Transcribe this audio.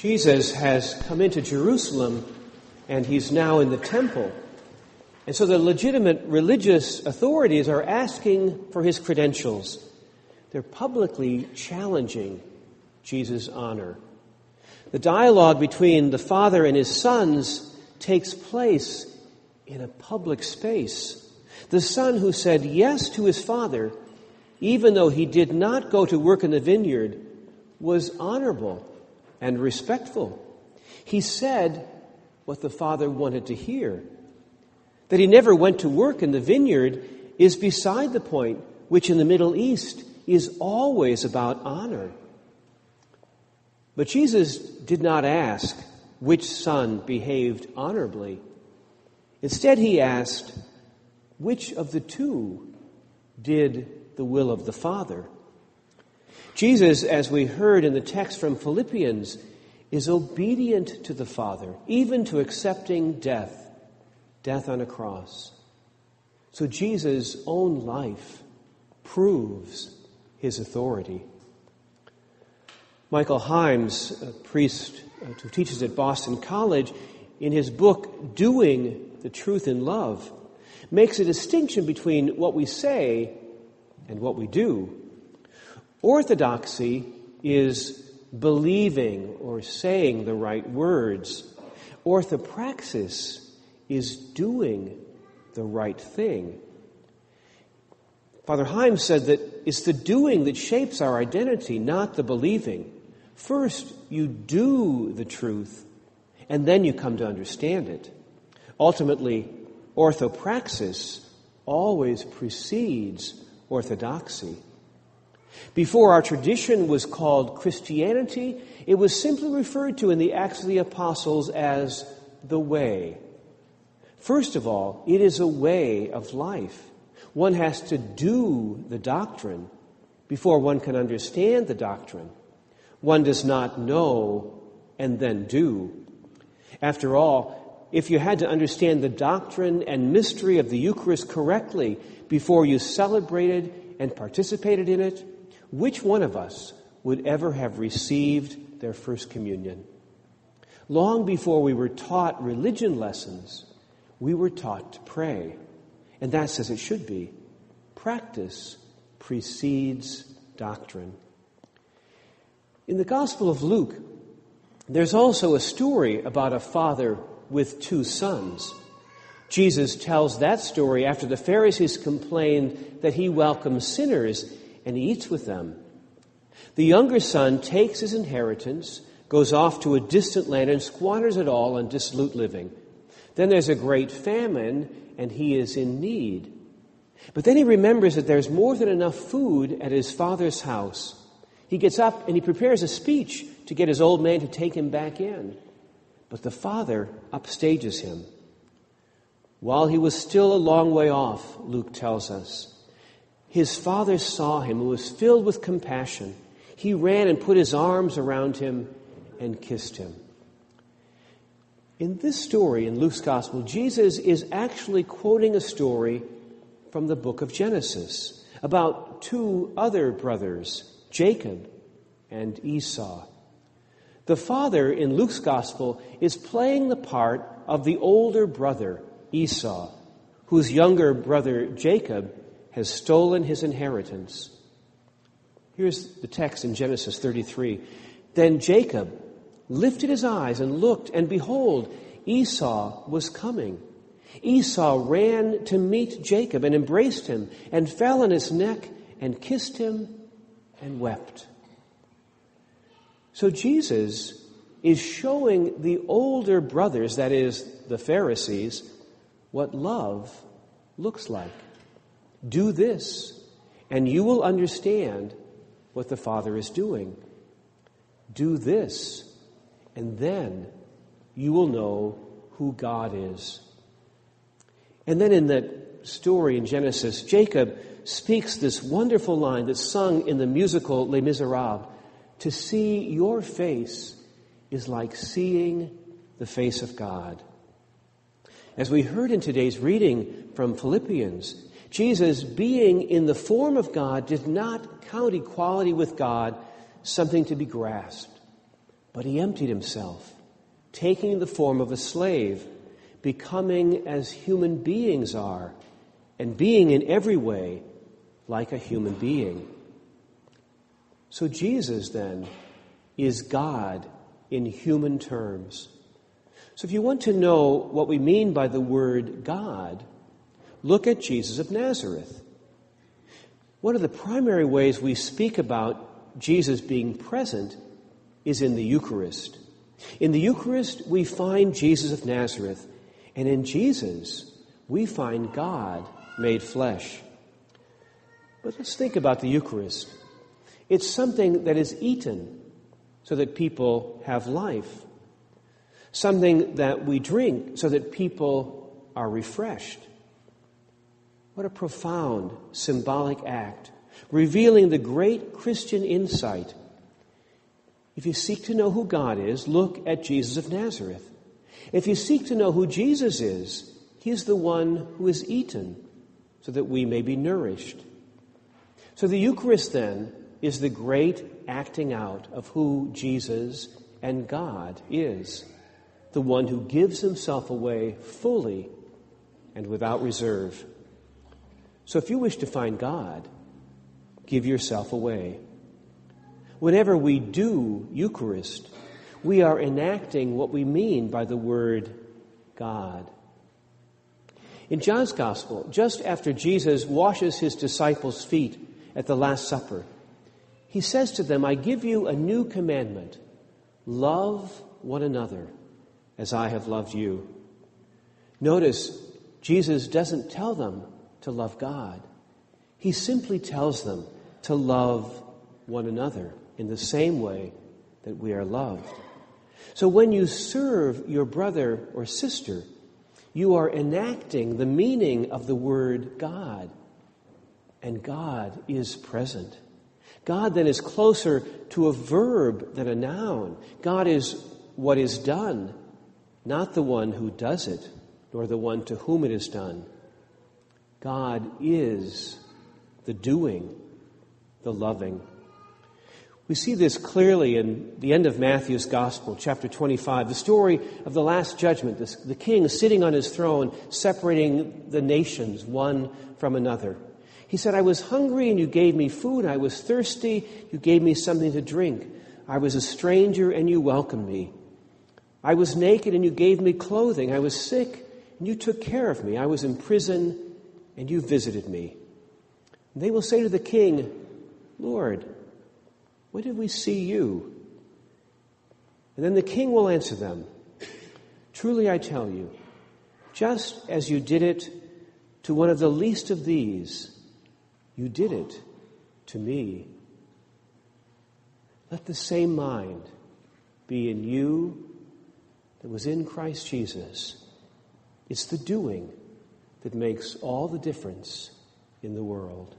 Jesus has come into Jerusalem, and he's now in the temple. And so the legitimate religious authorities are asking for his credentials. They're publicly challenging Jesus' honor. The dialogue between the Father and his sons takes place in a public space. The son who said yes to his father, even though he did not go to work in the vineyard, was honorable and respectful. He said what the Father wanted to hear. That he never went to work in the vineyard is beside the point, which in the Middle East is always about honor. But Jesus did not ask which son behaved honorably. Instead, he asked, which of the two did the will of the Father? Jesus, as we heard in the text from Philippians, is obedient to the Father, even to accepting death on a cross. So Jesus' own life proves his authority. Michael Himes, a priest who teaches at Boston College, in his book, Doing the Truth in Love, makes a distinction between what we say and what we do. Orthodoxy is believing or saying the right words. Orthopraxis is doing the right thing. Father Himes said that it's the doing that shapes our identity, not the believing. First, you do the truth, and then you come to understand it. Ultimately, orthopraxis always precedes orthodoxy. Before our tradition was called Christianity, it was simply referred to in the Acts of the Apostles as the way. First of all, it is a way of life. One has to do the doctrine before one can understand the doctrine. One does not know and then do. After all, if you had to understand the doctrine and mystery of the Eucharist correctly before you celebrated and participated in it, which one of us would ever have received their first communion? Long before we were taught religion lessons, we were taught to pray. And that's as it should be. Practice precedes doctrine. In the Gospel of Luke, there's also a story about a father with two sons. Jesus tells that story after the Pharisees complained that he welcomes sinners and he eats with them. The younger son takes his inheritance, goes off to a distant land and squanders it all on dissolute living. Then there's a great famine and he is in need. But then he remembers that there's more than enough food at his father's house. He gets up and he prepares a speech to get his old man to take him back in. But the father upstages him. While he was still a long way off, Luke tells us, his father saw him and was filled with compassion. He ran and put his arms around him and kissed him. In this story, in Luke's Gospel, Jesus is actually quoting a story from the book of Genesis about two other brothers, Jacob and Esau. The father in Luke's Gospel is playing the part of the older brother, Esau, whose younger brother, Jacob, has stolen his inheritance. Here's the text in Genesis 33. Then Jacob lifted his eyes and looked, and behold, Esau was coming. Esau ran to meet Jacob and embraced him and fell on his neck and kissed him and wept. So Jesus is showing the older brothers, that is, the Pharisees, what love looks like. Do this, and you will understand what the Father is doing. Do this, and then you will know who God is. And then in that story in Genesis, Jacob speaks this wonderful line that's sung in the musical Les Miserables. To see your face is like seeing the face of God. As we heard in today's reading from Philippians, Jesus, being in the form of God, did not count equality with God something to be grasped, But he emptied himself, taking the form of a slave, becoming as human beings are, and being in every way like a human being. So Jesus, then, is God in human terms. So if you want to know what we mean by the word God, look at Jesus of Nazareth. One of the primary ways we speak about Jesus being present is in the Eucharist. In the Eucharist, we find Jesus of Nazareth, and in Jesus, we find God made flesh. But let's think about the Eucharist. It's something that is eaten so that people have life. Something that we drink so that people are refreshed. What a profound symbolic act, revealing the great Christian insight. If you seek to know who God is, look at Jesus of Nazareth. If you seek to know who Jesus is, he is the one who is eaten so that we may be nourished. So the Eucharist, then, is the great acting out of who Jesus and God is, the one who gives himself away fully and without reserve. So if you wish to find God, give yourself away. Whenever we do Eucharist, we are enacting what we mean by the word God. In John's Gospel, just after Jesus washes his disciples' feet at the Last Supper, he says to them, I give you a new commandment. Love one another as I have loved you. Notice, Jesus doesn't tell them to love God. He simply tells them to love one another in the same way that we are loved. So when you serve your brother or sister, you are enacting the meaning of the word God. And God is present. God then is closer to a verb than a noun. God is what is done, not the one who does it, nor the one to whom it is done. God is the doing, the loving. We see this clearly in the end of Matthew's Gospel, chapter 25, the story of the Last Judgment, the king sitting on his throne, separating the nations one from another. He said, I was hungry and you gave me food. I was thirsty, you gave me something to drink. I was a stranger and you welcomed me. I was naked and you gave me clothing. I was sick and you took care of me. I was in prison and you visited me. And they will say to the king, Lord, when did we see you? And then the king will answer them, truly I tell you, just as you did it to one of the least of these, you did it to me. Let the same mind be in you that was in Christ Jesus. It's the doing that makes all the difference in the world.